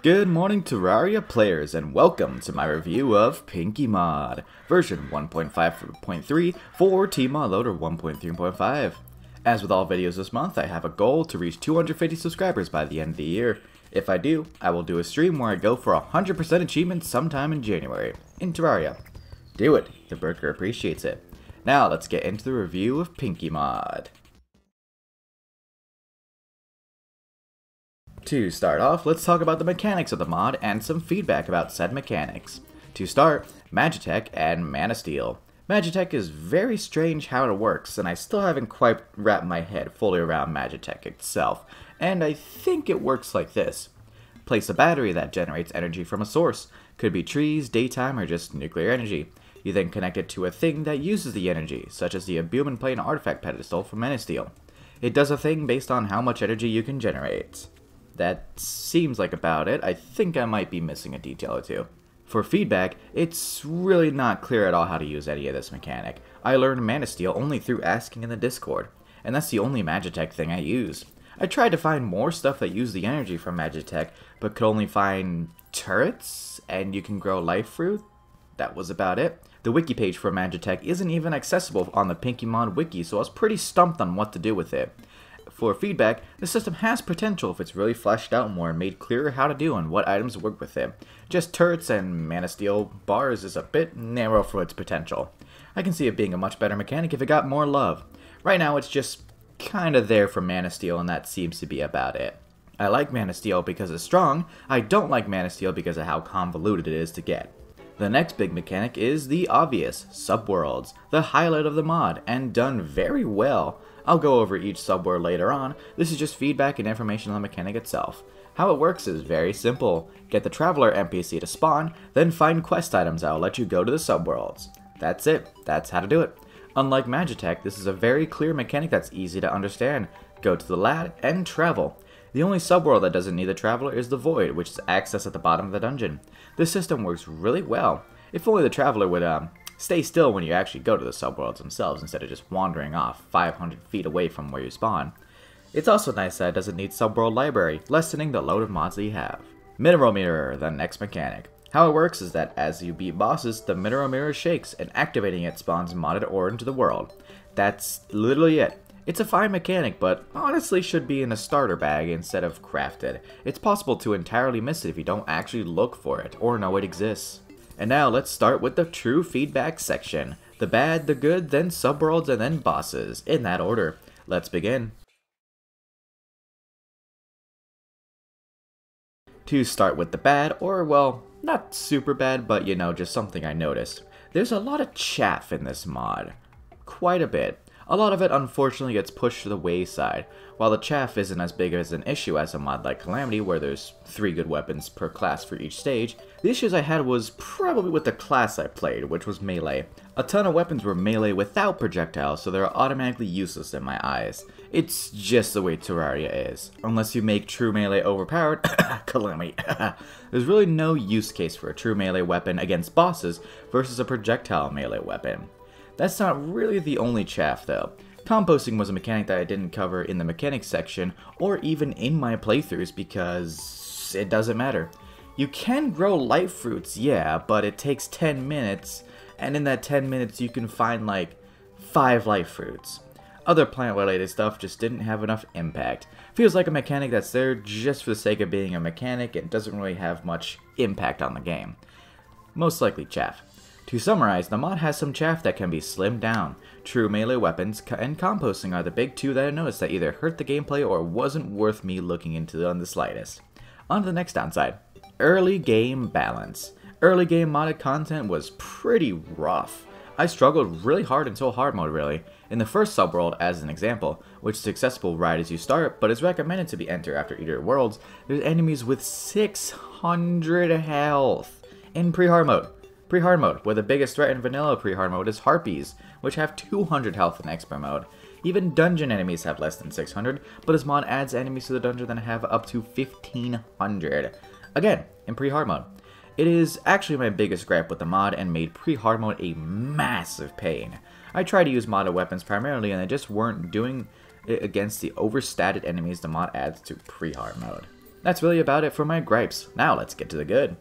Good morning, Terraria players, and welcome to my review of Pinkymod, version 1.5.3 for Tmod Loader 1.3.5. As with all videos this month, I have a goal to reach 250 subscribers by the end of the year. If I do, I will do a stream where I go for 100% achievement sometime in January, in Terraria. Do it, the burger appreciates it. Now let's get into the review of Pinkymod. To start off, let's talk about the mechanics of the mod and some feedback about said mechanics. To start, Magitech and Mana Steel. Magitech is very strange how it works, and I still haven't quite wrapped my head fully around Magitech itself, and I think it works like this. Place a battery that generates energy from a source. Could be trees, daytime, or just nuclear energy. You then connect it to a thing that uses the energy, such as the Albumin Plane Artifact Pedestal from Mana Steel. It does a thing based on how much energy you can generate. That seems like about it. I think I might be missing a detail or two. For feedback, it's really not clear at all how to use any of this mechanic. I learned Mana Steel only through asking in the Discord, and that's the only Magitech thing I use. I tried to find more stuff that used the energy from Magitech, but could only find turrets, and you can grow life fruit. That was about it. The wiki page for Magitech isn't even accessible on the Pinkymod wiki, so I was pretty stumped on what to do with it. For feedback, the system has potential if it's really fleshed out more and made clearer how to do and what items work with it. Just turrets and Mana Steel bars is a bit narrow for its potential. I can see it being a much better mechanic if it got more love. Right now it's just kinda there for Mana Steel, and that seems to be about it. I like Mana Steel because it's strong. I don't like Mana Steel because of how convoluted it is to get. The next big mechanic is the obvious, subworlds, the highlight of the mod, and done very well. I'll go over each subworld later on. This is just feedback and information on the mechanic itself. How it works is very simple. Get the Traveler NPC to spawn, then find quest items that will let you go to the subworlds. That's it. That's how to do it. Unlike Magitech, this is a very clear mechanic that's easy to understand. Go to the lad and travel. The only subworld that doesn't need the Traveler is the Void, which is accessed at the bottom of the dungeon. This system works really well. If only the Traveler would stay still when you actually go to the subworlds themselves instead of just wandering off 500 feet away from where you spawn. It's also nice that it doesn't need subworld library, lessening the load of mods that you have. Mineral Mirror, the next mechanic. How it works is that as you beat bosses, the Mineral Mirror shakes, and activating it spawns modded ore into the world. That's literally it. It's a fine mechanic, but honestly should be in a starter bag instead of crafted. It's possible to entirely miss it if you don't actually look for it, or know it exists. And now let's start with the true feedback section. The bad, the good, then subworlds, and then bosses, in that order. Let's begin. To start with the bad, or well, not super bad, but you know, just something I noticed. There's a lot of chaff in this mod. Quite a bit. A lot of it unfortunately gets pushed to the wayside. While the chaff isn't as big as an issue as a mod like Calamity, where there's 3 good weapons per class for each stage, the issues I had was probably with the class I played, which was melee. A ton of weapons were melee without projectiles, so they're automatically useless in my eyes. It's just the way Terraria is. Unless you make true melee overpowered, Calamity, there's really no use case for a true melee weapon against bosses versus a projectile melee weapon. That's not really the only chaff though. Composting was a mechanic that I didn't cover in the mechanics section or even in my playthroughs because it doesn't matter. You can grow life fruits, yeah, but it takes 10 minutes, and in that 10 minutes you can find like 5 life fruits. Other plant related stuff just didn't have enough impact. Feels like a mechanic that's there just for the sake of being a mechanic and doesn't really have much impact on the game. Most likely chaff. To summarize, the mod has some chaff that can be slimmed down. True melee weapons and composting are the big two that I noticed that either hurt the gameplay or wasn't worth me looking into on the slightest. On to the next downside. Early game balance. Early game modded content was pretty rough. I struggled really hard until hard mode really. In the first subworld, as an example, which is accessible right as you start, but is recommended to be entered after either worlds, there's enemies with 600 health in pre-hard mode. Pre-hard mode, where the biggest threat in vanilla pre-hard mode is harpies, which have 200 health in expert mode. Even dungeon enemies have less than 600, but this mod adds enemies to the dungeon that have up to 1500. Again, in pre-hard mode. It is actually my biggest gripe with the mod and made pre-hard mode a massive pain. I tried to use modded weapons primarily and they just weren't doing it against the overstated enemies the mod adds to pre-hard mode. That's really about it for my gripes. Now let's get to the good.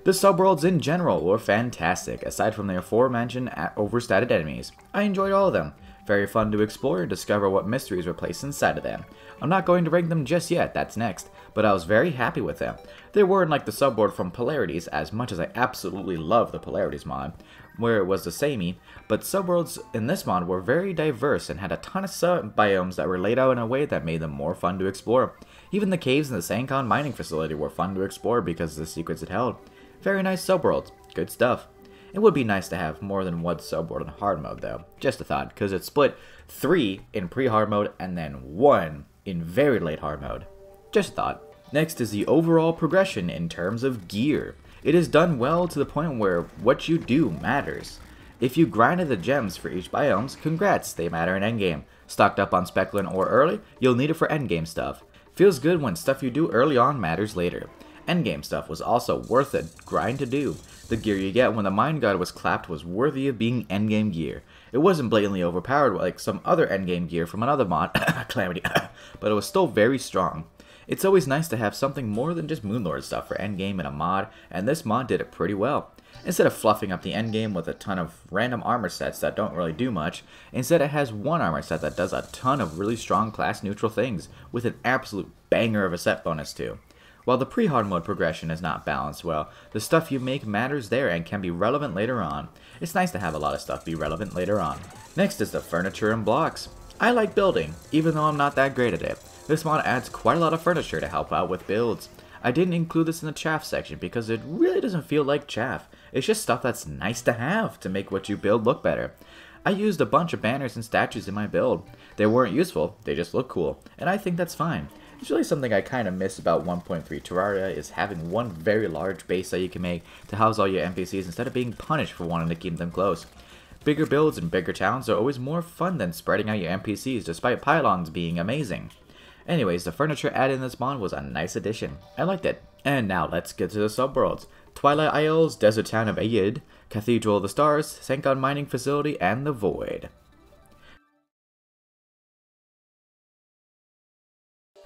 The subworlds in general were fantastic, aside from the aforementioned overstated enemies. I enjoyed all of them. Very fun to explore and discover what mysteries were placed inside of them. I'm not going to rank them just yet, that's next, but I was very happy with them. They weren't like the subworld from Polarities, as much as I absolutely love the Polarities mod, where it was the samey, but subworlds in this mod were very diverse and had a ton of sub-biomes that were laid out in a way that made them more fun to explore. Even the caves in the Sancon mining facility were fun to explore because of the secrets it held. Very nice subworlds, good stuff. It would be nice to have more than one subworld in hard mode though, just a thought, because it's split 3 in pre-hard mode and then 1 in very late hard mode. Just a thought. Next is the overall progression in terms of gear. It is done well to the point where what you do matters. If you grinded the gems for each biomes, congrats, they matter in endgame. Stocked up on speculin or early, you'll need it for endgame stuff. Feels good when stuff you do early on matters later. Endgame stuff was also worth a grind to do. The gear you get when the Mind God was clapped was worthy of being endgame gear. It wasn't blatantly overpowered like some other endgame gear from another mod, Calamity, but it was still very strong. It's always nice to have something more than just Moonlord stuff for endgame in a mod, and this mod did it pretty well. Instead of fluffing up the endgame with a ton of random armor sets that don't really do much, instead it has one armor set that does a ton of really strong class neutral things, with an absolute banger of a set bonus too. While the pre-hard mode progression is not balanced well, the stuff you make matters there and can be relevant later on. It's nice to have a lot of stuff be relevant later on. Next is the furniture and blocks. I like building, even though I'm not that great at it. This mod adds quite a lot of furniture to help out with builds. I didn't include this in the chaff section because it really doesn't feel like chaff. It's just stuff that's nice to have to make what you build look better. I used a bunch of banners and statues in my build. They weren't useful, they just look cool, and I think that's fine. It's really something I kind of miss about 1.3 Terraria is having one very large base that you can make to house all your NPCs instead of being punished for wanting to keep them close. Bigger builds and bigger towns are always more fun than spreading out your NPCs despite pylons being amazing. Anyways, the furniture added in this mod was a nice addition. I liked it. And now let's get to the subworlds. Twilight Isles, Desert Town of Ayid, Cathedral of the Stars, Sancon Mining Facility, and the Void.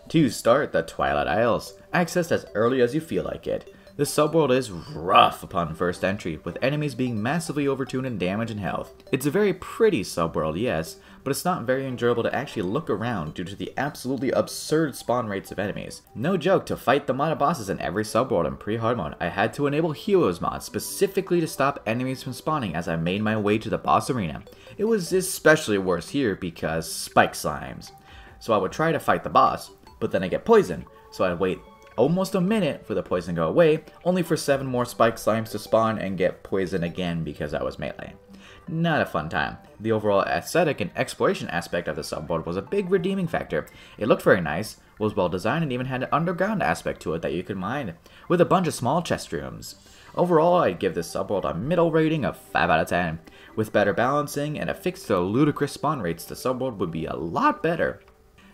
To start, the Twilight Isles. Accessed as early as you feel like it. This subworld is rough upon first entry, with enemies being massively overtuned in damage and health. It's a very pretty subworld, yes, but it's not very enjoyable to actually look around due to the absolutely absurd spawn rates of enemies. No joke, to fight the modded bosses in every subworld in pre-hard mode, I had to enable Heroes mod specifically to stop enemies from spawning as I made my way to the boss arena. It was especially worse here because spike slimes. So I would try to fight the boss, but then I get poisoned, so I'd wait almost a minute for the poison to go away, only for 7 more spike slimes to spawn and get poisoned again because I was melee. Not a fun time. The overall aesthetic and exploration aspect of the subworld was a big redeeming factor. It looked very nice, was well designed, and even had an underground aspect to it that you could mine, with a bunch of small chest rooms. Overall, I'd give this subworld a middle rating of 5 out of 10. With better balancing and a fix to the ludicrous spawn rates, the subworld would be a lot better.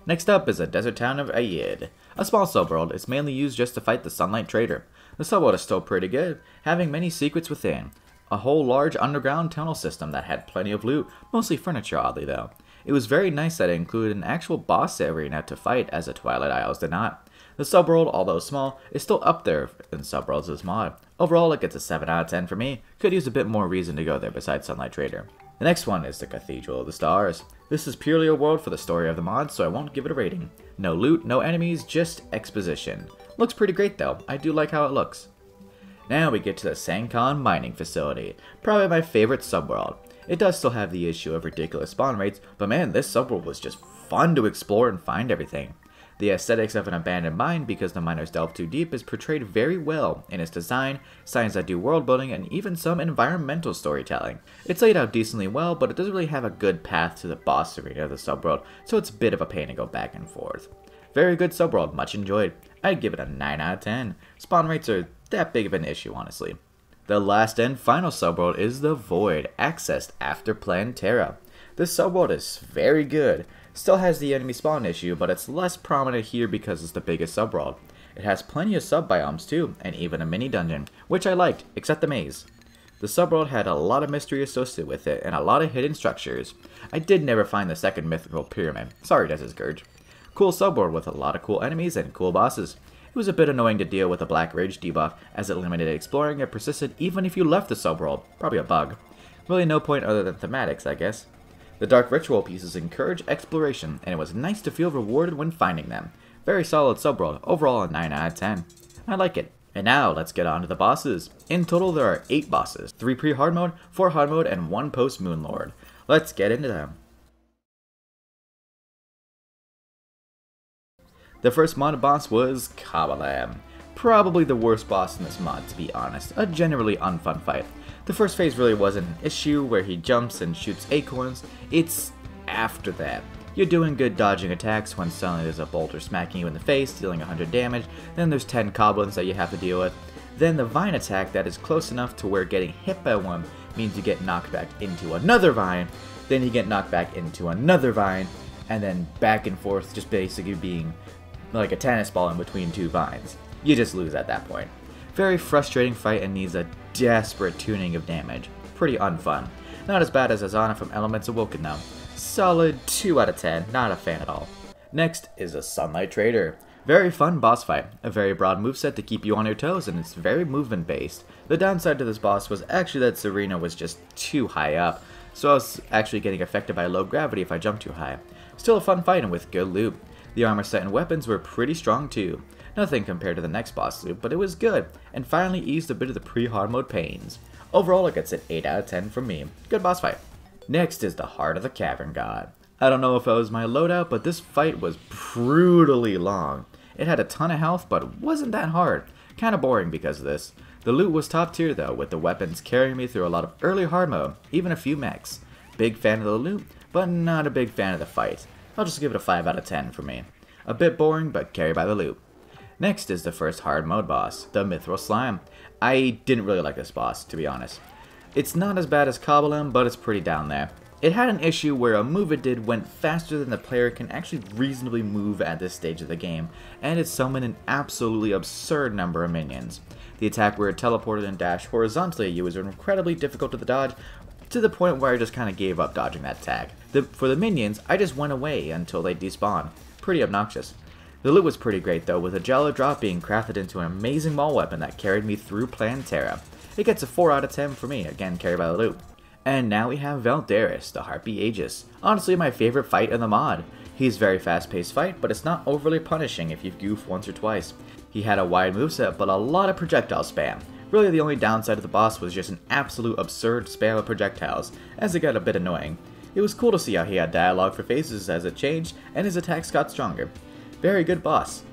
Next up is the Desert Town of Ayid. A small subworld, it's mainly used just to fight the Sunlight Trader. The subworld is still pretty good, having many secrets within. A whole large underground tunnel system that had plenty of loot, mostly furniture oddly though. It was very nice that it included an actual boss arena to fight as the Twilight Isles did not. The subworld, although small, is still up there in subworlds as mod. Overall it gets a 7 out of 10 for me, could use a bit more reason to go there besides Sunlight Trader. The next one is the Cathedral of the Stars. This is purely a world for the story of the mod, so I won't give it a rating. No loot, no enemies, just exposition. Looks pretty great though, I do like how it looks. Now we get to the Sancon Mining Facility, probably my favorite subworld. It does still have the issue of ridiculous spawn rates, but man, this subworld was just fun to explore and find everything. The aesthetics of an abandoned mine because the miners delve too deep is portrayed very well in its design, signs that do world building, and even some environmental storytelling. It's laid out decently well, but it doesn't really have a good path to the boss arena of the subworld, so it's a bit of a pain to go back and forth. Very good subworld, much enjoyed. I'd give it a 9 out of 10. Spawn rates are that big of an issue, honestly. The last and final subworld is the Void, accessed after Plantera. This subworld is very good. Still has the enemy spawn issue, but it's less prominent here because it's the biggest subworld. It has plenty of sub-biomes too, and even a mini dungeon, which I liked, except the maze. The subworld had a lot of mystery associated with it and a lot of hidden structures. I did never find the second mythical pyramid. Sorry, Desert Scourge. Cool subworld with a lot of cool enemies and cool bosses. It was a bit annoying to deal with a Black Rage debuff as it limited exploring and persisted even if you left the subworld. Probably a bug. Really no point other than thematics, I guess. The Dark Ritual pieces encourage exploration, and it was nice to feel rewarded when finding them. Very solid subworld, overall a 9 out of 10. I like it. And now, let's get on to the bosses. In total, there are 8 bosses. 3 pre-hard mode, 4 hard mode, and 1 post-Moon Lord. Let's get into them. The first mod boss was Kabbalam. Probably the worst boss in this mod, to be honest. A generally unfun fight. The first phase really wasn't an issue where he jumps and shoots acorns. It's after that. You're doing good dodging attacks when suddenly there's a boulder smacking you in the face, dealing 100 damage. Then there's 10 goblins that you have to deal with. Then the vine attack that is close enough to where getting hit by one means you get knocked back into another vine. Then you get knocked back into another vine. And then back and forth, just basically being like a tennis ball in between 2 vines. You just lose at that point. Very frustrating fight and needs a desperate tuning of damage. Pretty unfun. Not as bad as Azana from Elements Awoken though. Solid 2 out of 10, not a fan at all. Next is a Sunlight Trader. Very fun boss fight. A very broad moveset to keep you on your toes, and it's very movement based. The downside to this boss was actually that Serena was just too high up, so I was actually getting affected by low gravity if I jumped too high. Still a fun fight and with good loot. The armor set and weapons were pretty strong too. Nothing compared to the next boss loot, but it was good, and finally eased a bit of the pre-hard mode pains. Overall it gets an 8 out of 10 from me. Good boss fight. Next is the Heart of the Cavern God. I don't know if it was my loadout, but this fight was brutally long. It had a ton of health, but wasn't that hard. Kinda boring because of this. The loot was top tier though, with the weapons carrying me through a lot of early hard mode, even a few mechs. Big fan of the loot, but not a big fan of the fight. I'll just give it a 5 out of 10 for me. A bit boring, but carried by the loot. Next is the first hard mode boss, the Mithril Slime. I didn't really like this boss, to be honest. It's not as bad as Kabbalam, but it's pretty down there. It had an issue where a move it did went faster than the player can actually reasonably move at this stage of the game, and it summoned an absolutely absurd number of minions. The attack where it teleported and dashed horizontally at you was incredibly difficult to dodge, to the point where I just kind of gave up dodging that attack. For the minions, I just went away until they despawned. Pretty obnoxious. The loot was pretty great though, with a Jello Drop being crafted into an amazing maul weapon that carried me through Plantera. It gets a 4 out of 10 for me, again carried by the loot. And now we have Valderis, the Harpy Aegis. Honestly my favorite fight in the mod. He's a very fast paced fight, but it's not overly punishing if you goof once or twice. He had a wide moveset, but a lot of projectile spam. Really the only downside of the boss was just an absolute absurd spam of projectiles, as it got a bit annoying. It was cool to see how he had dialogue for phases as it changed, and his attacks got stronger. Very good boss.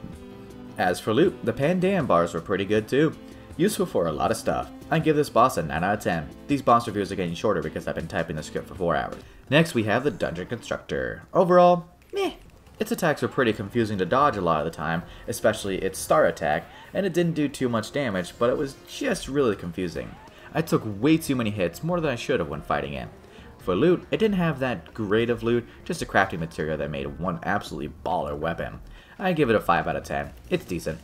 As for loot, the Pandan bars were pretty good too. Useful for a lot of stuff. I give this boss a 9 out of 10. These boss reviews are getting shorter because I've been typing the script for 4 hours. Next we have the Dungeon Constructor. Overall, meh. Its attacks were pretty confusing to dodge a lot of the time, especially its star attack, and it didn't do too much damage, but it was just really confusing. I took way too many hits, more than I should have when fighting it. For loot, it didn't have that great of loot, just a crafting material that made one absolutely baller weapon. I give it a 5 out of 10. It's decent.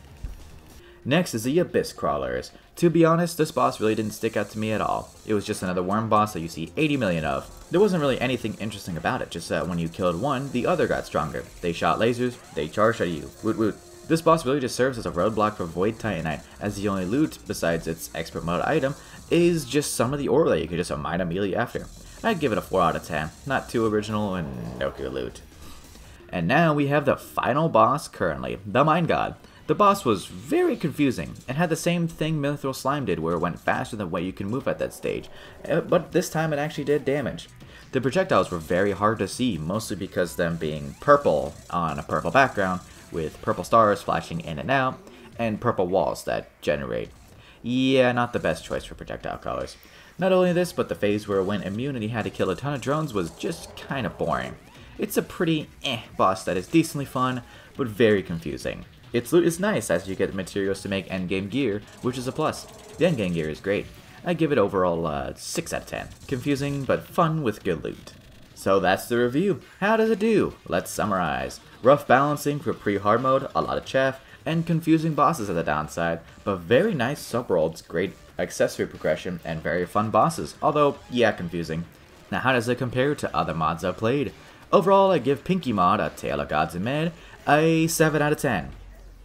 Next is the Abyss Crawlers. To be honest, this boss really didn't stick out to me at all. It was just another worm boss that you see 80 million of. There wasn't really anything interesting about it, just that when you killed one, the other got stronger. They shot lasers, they charged at you. Woot woot. This boss really just serves as a roadblock for Void Titanite, as the only loot, besides its expert mode item, is just some of the ore that you can just mine immediately after. I'd give it a 4 out of 10. Not too original and no good loot. And now we have the final boss currently, the Mine God. The boss was very confusing, and had the same thing Mithril Slime did where it went faster than what you can move at that stage, but this time it actually did damage. The projectiles were very hard to see, mostly because them being purple on a purple background, with purple stars flashing in and out, and purple walls that generate. Yeah, not the best choice for projectile colors. Not only this, but the phase where it went immune and he had to kill a ton of drones was just kinda boring. It's a pretty boss that is decently fun, but very confusing. Its loot is nice as you get the materials to make endgame gear, which is a plus. The endgame gear is great. I give it overall 6 out of 10. Confusing, but fun with good loot. So that's the review. How does it do? Let's summarize. Rough balancing for pre-hard mode, a lot of chaff, and confusing bosses are the downside, but very nice subworlds, great accessory progression, and very fun bosses, although, yeah, confusing. Now how does it compare to other mods I've played? Overall, I give Pinkymod, A Tale of Gods and Men, a 7 out of 10.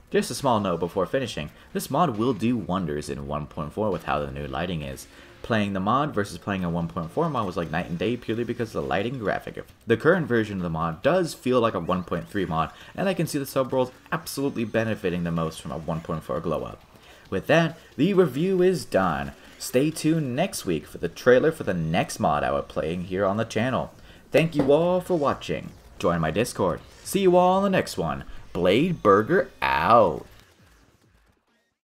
Just a small note before finishing, this mod will do wonders in 1.4 with how the new lighting is. Playing the mod versus playing a 1.4 mod was like night and day purely because of the lighting graphic. The current version of the mod does feel like a 1.3 mod, and I can see the subworlds absolutely benefiting the most from a 1.4 glow up. With that, the review is done. Stay tuned next week for the trailer for the next mod I will be playing here on the channel. Thank you all for watching. Join my Discord. See you all in the next one. Blade Burger out.